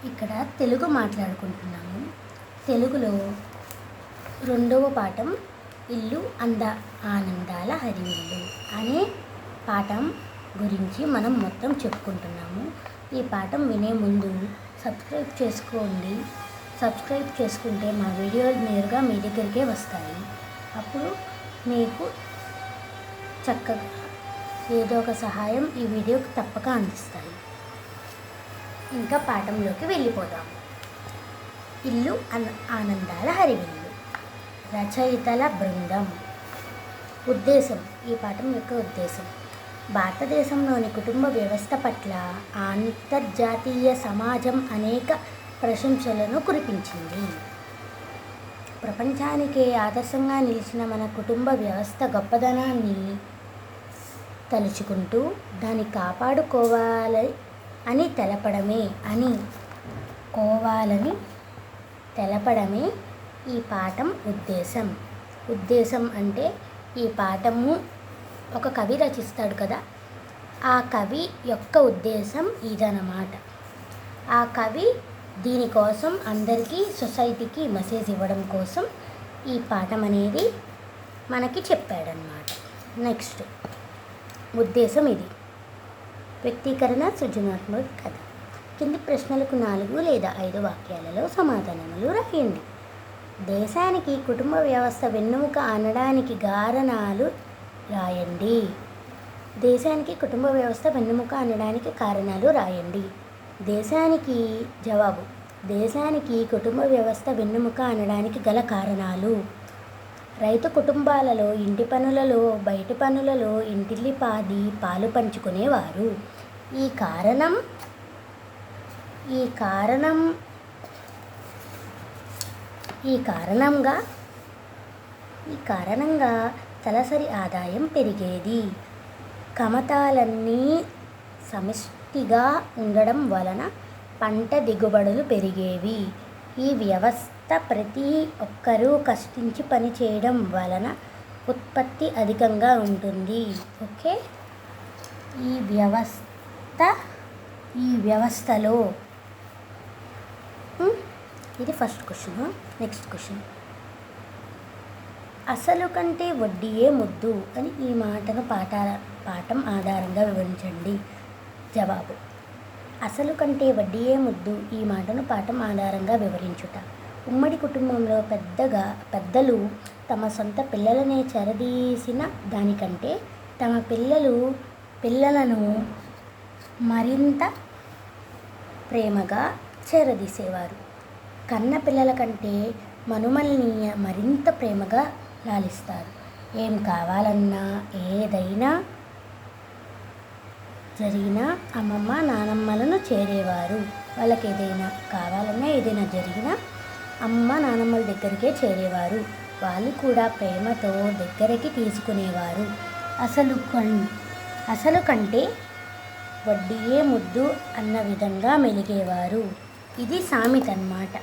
ఇక్కడ తెలుగు మాట్లాడుకుంటున్నాము. తెలుగులో రెండవ పాఠం ఇల్లు ఆనందాల హరివిల్లు అనే పాఠం గురించి మనం మొత్తం చెప్పుకుంటున్నాము. ఈ పాఠం వినే ముందు సబ్స్క్రైబ్ చేసుకోండి. సబ్స్క్రైబ్ చేసుకుంటే మా వీడియోలు నేరుగా మీ దగ్గరికే వస్తాయి. అప్పుడు మీకు చక్కగా ఏదో ఒక సహాయం ఈ వీడియోకి తప్పక అందిస్తాయి. ఇంకా పాఠంలోకి వెళ్ళిపోదాం. ఇల్లు ఆనందాల హరివిల్లు. రచయితల బృందం. ఉద్దేశం. ఈ పాఠం యొక్క ఉద్దేశం భారతదేశంలోని కుటుంబ వ్యవస్థ పట్ల అంతర్జాతీయ సమాజం అనేక ప్రశంసలను కురిపించింది. ప్రపంచానికే ఆదర్శంగా నిలిచిన మన కుటుంబ వ్యవస్థ గొప్పదనాన్ని తలుచుకుంటూ దాన్ని కాపాడుకోవాలి అని తెలపడమే ఈ పాఠం ఉద్దేశం. ఉద్దేశం అంటే ఈ పాఠము ఒక కవి రచిస్తాడు కదా, ఆ కవి యొక్క ఉద్దేశం ఇదన్నమాట. ఆ కవి దీనికోసం అందరికీ సొసైటీకి మెసేజ్ ఇవ్వడం కోసం ఈ పాఠం అనేది మనకి చెప్పాడనమాట. నెక్స్ట్ ఉద్దేశం ఇది. వ్యక్తీకరణ సృజనాత్మక కథ. కింది ప్రశ్నలకు 4 లేదా 5 వాక్యాలలో సమాధానములు రాయండి. దేశానికి కుటుంబ వ్యవస్థ వెన్నెముక అనడానికి కారణాలు రాయండి. దేశానికి కుటుంబ వ్యవస్థ వెన్నెముక అనడానికి కారణాలు రాయండి. దేశానికి జవాబు. దేశానికి కుటుంబ వ్యవస్థ వెన్నెముక అనడానికి గల కారణాలు: రైతు కుటుంబాలలో ఇంటి పనులలో, బయటి పనులలో ఇంటిల్లిపాది పాలు పంచుకునేవారు. ఈ కారణంగా తలసరి ఆదాయం పెరిగేది. కమతాలన్నీ సమిష్టిగా ఉండడం వలన పంట దిగుబడులు పెరిగేవి. ఈ వ్యవస్థ ప్రతి ఒక్కరూ కష్టించి పని చేయడం వలన ఉత్పత్తి అధికంగా ఉంటుంది. ఓకే, ఈ వ్యవస్థలో ఇది ఫస్ట్ క్వశ్చన్. Next question. అసలు కంటే వడ్డీయే ముద్దు అని ఈ మాటను పాఠం ఆధారంగా వివరించండి. జవాబు. అసలు కంటే వడ్డీయే ముద్దు ఈ మాటను పాఠం ఆధారంగా వివరించుట. ఉమ్మడి కుటుంబంలో పెద్దలు తమ సొంత పిల్లలనే చెరదీసిన దానికంటే తమ పిల్లలను మరింత ప్రేమగా చెరదీసేవారు. కన్న పిల్లల కంటే మనుమల్ని మరింత ప్రేమగా లాలిస్తారు. ఏం కావాలన్నా ఏదైనా జరిగినా అమ్మమ్మ నానమ్మలను చేరేవారు. వాళ్ళకి ఏదైనా కావాలన్నా ఏదైనా జరిగినా అమ్మ నానమ్మల దగ్గరికే చేరేవారు. వాళ్ళు కూడా ప్రేమతో దగ్గరికి తీసుకునేవారు. అసలు కంటే వడ్డీయే ముద్దు అన్న విధంగా మెలిగేవారు. ఇది సామెత అన్నమాట.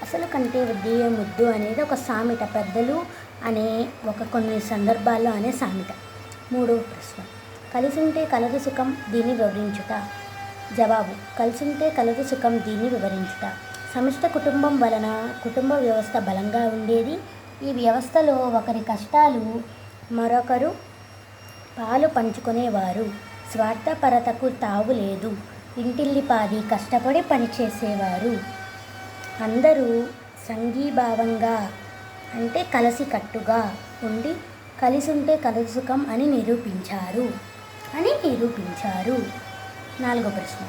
అసలు కంటే వడ్డీయే ముద్దు అనేది ఒక సామెత, పెద్దలు అనే కొన్ని సందర్భాల్లో అనే సామెత. 3వ ప్రశ్న. కలిసుంటే కలదు సుఖం, దీన్ని వివరించుట. జవాబు. కలిసుంటే కలదు సుఖం, దీన్ని వివరించుట. సమిష్టి కుటుంబం వలన కుటుంబ వ్యవస్థ బలంగా ఉండేది. ఈ వ్యవస్థలో ఒకరి కష్టాలు మరొకరు పాలు పంచుకునేవారు. స్వార్థపరతకు తావు లేదు. ఇంటిల్లిపాది కష్టపడి పనిచేసేవారు. అందరూ సంఘీభావంగా అంటే కలిసికట్టుగా ఉండి కలిసుంటే కలదు సుఖం అని నిరూపించారు. 4వ ప్రశ్న.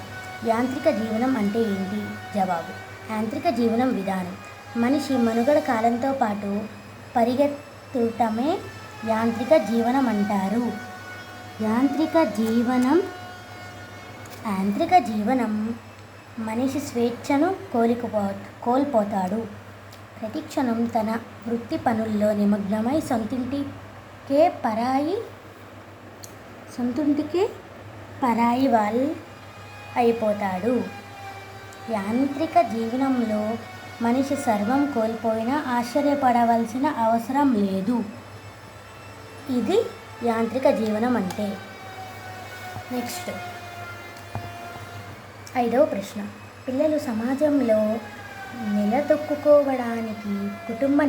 యాంత్రిక జీవనం అంటే ఏంటి? జవాబు. యాంత్రిక జీవనం విధానం. మనిషి మనుగడ కాలంతో పాటు పరిగెత్తటమే యాంత్రిక జీవనం అంటారు. యాంత్రిక జీవనం మనిషి స్వేచ్ఛను కోల్పోతాడు. ప్రతిక్షణం తన వృత్తి పనుల్లో నిమగ్నమై సొంతింటికే పరాయి వాళ్ళు అయిపోతాడు. యాంత్రిక జీవనంలో మనిషి సర్వం కోల్పోయినా ఆశ్చర్యపడవలసిన అవసరం లేదు. ఇది యాంత్రిక జీవనం అంటే. నెక్స్ట్ 5వ ప్రశ్న. పిల్లలు సమాజంలో నిలదొక్కుకోవడానికి కుటుంబ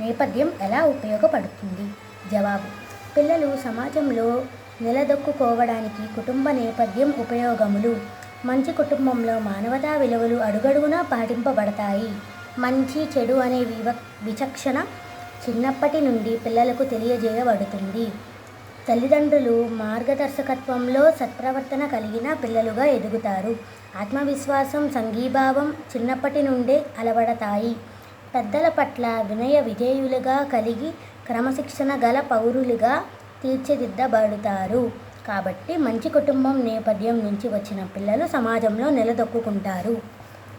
నేపథ్యం ఎలా ఉపయోగపడుతుంది? జవాబు: పిల్లలు సమాజంలో నిలదొక్కుకోవడానికి కుటుంబ నేపథ్యం ఉపయోగములు. మంచి కుటుంబంలో మానవతా విలువలు అడుగడుగునా పాటింపబడతాయి. మంచి చెడు అనే విచక్షణ చిన్నప్పటి నుండి పిల్లలకు తెలియజేయబడుతుంది. తల్లిదండ్రులు మార్గదర్శకత్వంలో సత్ప్రవర్తన కలిగిన పిల్లలుగా ఎదుగుతారు. ఆత్మవిశ్వాసం, సంఘీభావం చిన్నప్పటి నుండే అలవడతాయి. పెద్దల పట్ల వినయ విధేయులుగా కలిగి క్రమశిక్షణ గల పౌరులుగా తీర్చిదిద్దబడతారు. కాబట్టి మంచి కుటుంబం నేపథ్యం నుంచి వచ్చిన పిల్లలు సమాజంలో నిలదొక్కుంటారు.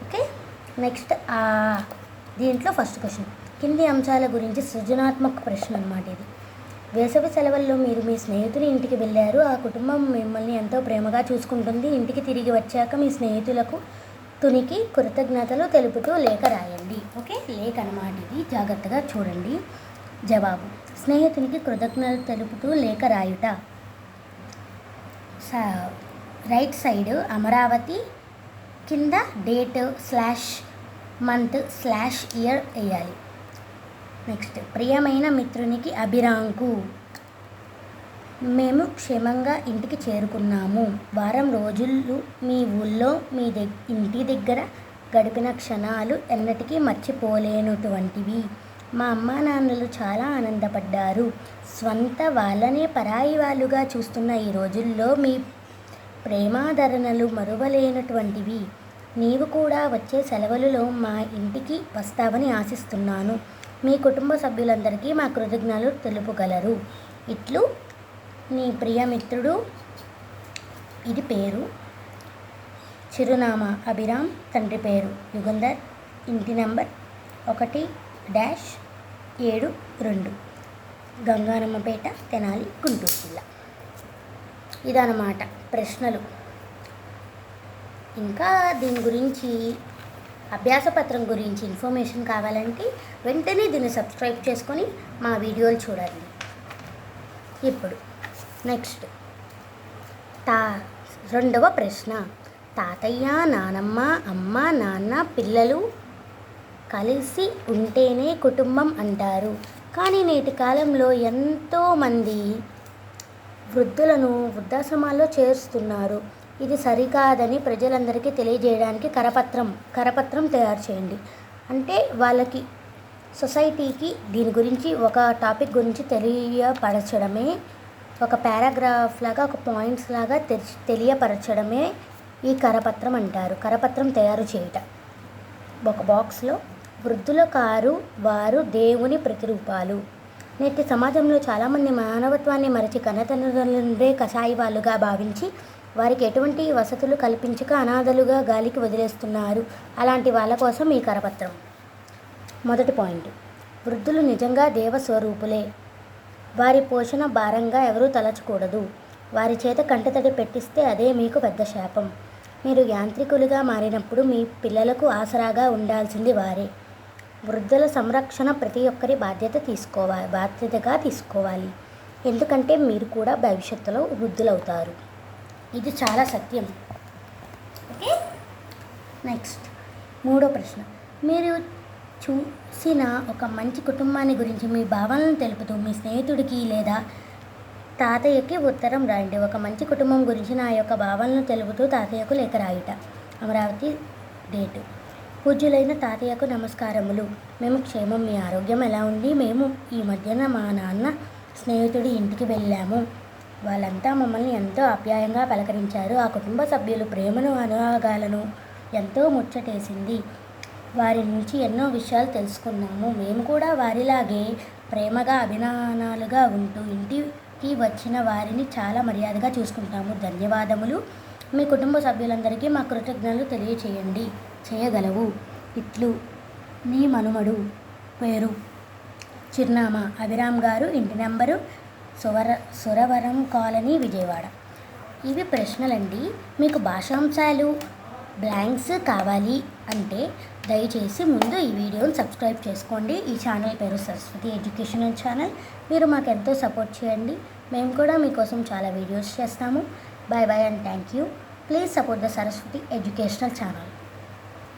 ఓకే, నెక్స్ట్ దీంట్లో ఫస్ట్ క్వశ్చన్ కింది అంశాల గురించి సృజనాత్మక ప్రశ్న అన్నమాట ఇది. వేసవి సెలవుల్లో మీరు మీ స్నేహితుని ఇంటికి వెళ్ళారు. ఆ కుటుంబం మిమ్మల్ని ఎంతో ప్రేమగా చూసుకుంటుంది. ఇంటికి తిరిగి వచ్చాక మీ స్నేహితులకు తునికి కృతజ్ఞతలు తెలుపుతూ లేఖ రాయండి. ఓకే, లేఖ అన్నమాట ఇది, జాగ్రత్తగా చూడండి. జవాబు: స్నేహితునికి కృతజ్ఞతలు తెలుపుతూ లేఖ రాయుట. రైట్ సైడ్ అమరావతి, కింద డేట్ /మంత్/ఇయర్ వేయాలి. నెక్స్ట్ ప్రియమైన మిత్రునికి అభిరాంకు. మేము క్షేమంగా ఇంటికి చేరుకున్నాము. వారం రోజులు మీ ఊళ్ళో ఇంటి దగ్గర గడిపిన క్షణాలు ఎన్నటికీ మర్చిపోలేనటువంటివి. మా అమ్మా నాన్నలు చాలా ఆనందపడ్డారు. స్వంత వాళ్ళనే పరాయి వాళ్ళుగా చూస్తున్న ఈ రోజుల్లో మీ ప్రేమాదరణలు మరువలేనటువంటివి. నీవు కూడా వచ్చే సెలవులలో మా ఇంటికి వస్తావని ఆశిస్తున్నాను. మీ కుటుంబ సభ్యులందరికీ మా కృతజ్ఞతలు తెలుపగలరు. ఇట్లు నీ ప్రియమిత్రుడు. ఇది పేరు. చిరునామా అభిరామ్, తండ్రి పేరు యుగంధర్, ఇంటి నెంబర్ 1-72, గంగానమ్మపేట, తెనాలి, గుంటూరు జిల్లా. ఇదన్నమాట ప్రశ్నలు. ఇంకా దీని గురించి అభ్యాసపత్రం గురించి ఇన్ఫర్మేషన్ కావాలంటే వెంటనే దీన్ని సబ్స్క్రైబ్ చేసుకొని మా వీడియోలు చూడండి. ఇప్పుడు నెక్స్ట్ రెండవ ప్రశ్న. తాతయ్య, నానమ్మ, అమ్మ, నాన్న, పిల్లలు కలిసి ఉంటేనే కుటుంబం అంటారు. కానీ నేటి కాలంలో ఎంతోమంది వృద్ధులను వృద్ధాశ్రమాల్లో చేరుస్తున్నారు. ఇది సరికాదని ప్రజలందరికీ తెలియజేయడానికి కరపత్రం తయారు చేయండి. అంటే వాళ్ళకి సొసైటీకి దీని గురించి ఒక టాపిక్ గురించి తెలియపరచడమే, ఒక పారాగ్రాఫ్ లాగా, ఒక పాయింట్స్ లాగా తెలియపరచడమే ఈ కరపత్రం అంటారు. కరపత్రం తయారు చేయటం. ఒక బాక్స్లో వృద్ధుల వారు దేవుని ప్రతిరూపాలు. నేటి సమాజంలో చాలామంది మానవత్వాన్ని మరచి కన్నతల్లిదండ్రులే కసాయి వాళ్ళుగా భావించి వారికి ఎటువంటి వసతులు కల్పించక అనాథలుగా గాలికి వదిలేస్తున్నారు. అలాంటి వాళ్ళ కోసం ఈ కరపత్రం. మొదటి పాయింట్: వృద్ధులు నిజంగా దేవస్వరూపులే. వారి పోషణ భారంగా ఎవరూ తలచకూడదు. వారి చేత కంటతడి పెట్టిస్తే అదే మీకు పెద్ద శాపం. మీరు యాంత్రికులుగా మారినప్పుడు మీ పిల్లలకు ఆసరాగా ఉండాల్సింది వారే. వృద్ధుల సంరక్షణ ప్రతి ఒక్కరి బాధ్యతగా తీసుకోవాలి. ఎందుకంటే మీరు కూడా భవిష్యత్తులో వృద్ధులవుతారు. ఇది చాలా సత్యం. ఓకే, నెక్స్ట్ మూడో ప్రశ్న. మీరు చూసిన ఒక మంచి కుటుంబాన్ని గురించి మీ భావనలను తెలుపుతూ మీ స్నేహితుడికి లేదా తాతయ్యకి ఉత్తరం రాయండి. ఒక మంచి కుటుంబం గురించి నా యొక్క భావనలను తెలుపుతూ తాతయ్యకు లేఖ రాయుట. అమరావతి, డేటు. పూజ్యులైన తాతయ్యకు నమస్కారములు. మేము క్షేమం. మీ ఆరోగ్యం ఎలా ఉంది? మేము ఈ మధ్యన మా నాన్న స్నేహితుడి ఇంటికి వెళ్ళాము. వాళ్ళంతా మమ్మల్ని ఎంతో ఆప్యాయంగా పలకరించారు. ఆ కుటుంబ సభ్యులు ప్రేమను, అనురాగాలను ఎంతో ముచ్చటేసింది. వారి నుంచి ఎన్నో విషయాలు తెలుసుకున్నాము. మేము కూడా వారిలాగే ప్రేమగా అభిమానాలుగా ఉంటూ ఇంటికి వచ్చిన వారిని చాలా మర్యాదగా చూసుకుంటాము. ధన్యవాదములు. మీ కుటుంబ సభ్యులందరికీ మా కృతజ్ఞతలు చేయగలవు. ఇట్లు నీ మనుమడు. పేరు, చిరునామా అభిరామ్ గారు, ఇంటి నెంబరు సురవరం కాలనీ, విజయవాడ. ఇవి ప్రశ్నలండి. మీకు భాషాంశాలు బ్లాంక్స్ కావాలి అంటే దయచేసి ముందు ఈ వీడియోని సబ్స్క్రైబ్ చేసుకోండి. ఈ ఛానల్ పేరు సరస్వతి ఎడ్యుకేషనల్ ఛానల్. మీరు మాకు ఎంతో సపోర్ట్ చేయండి. మేము కూడా మీకోసం చాలా వీడియోస్ చేస్తాము. Bye bye and thank you. Please support the Saraswati educational channel.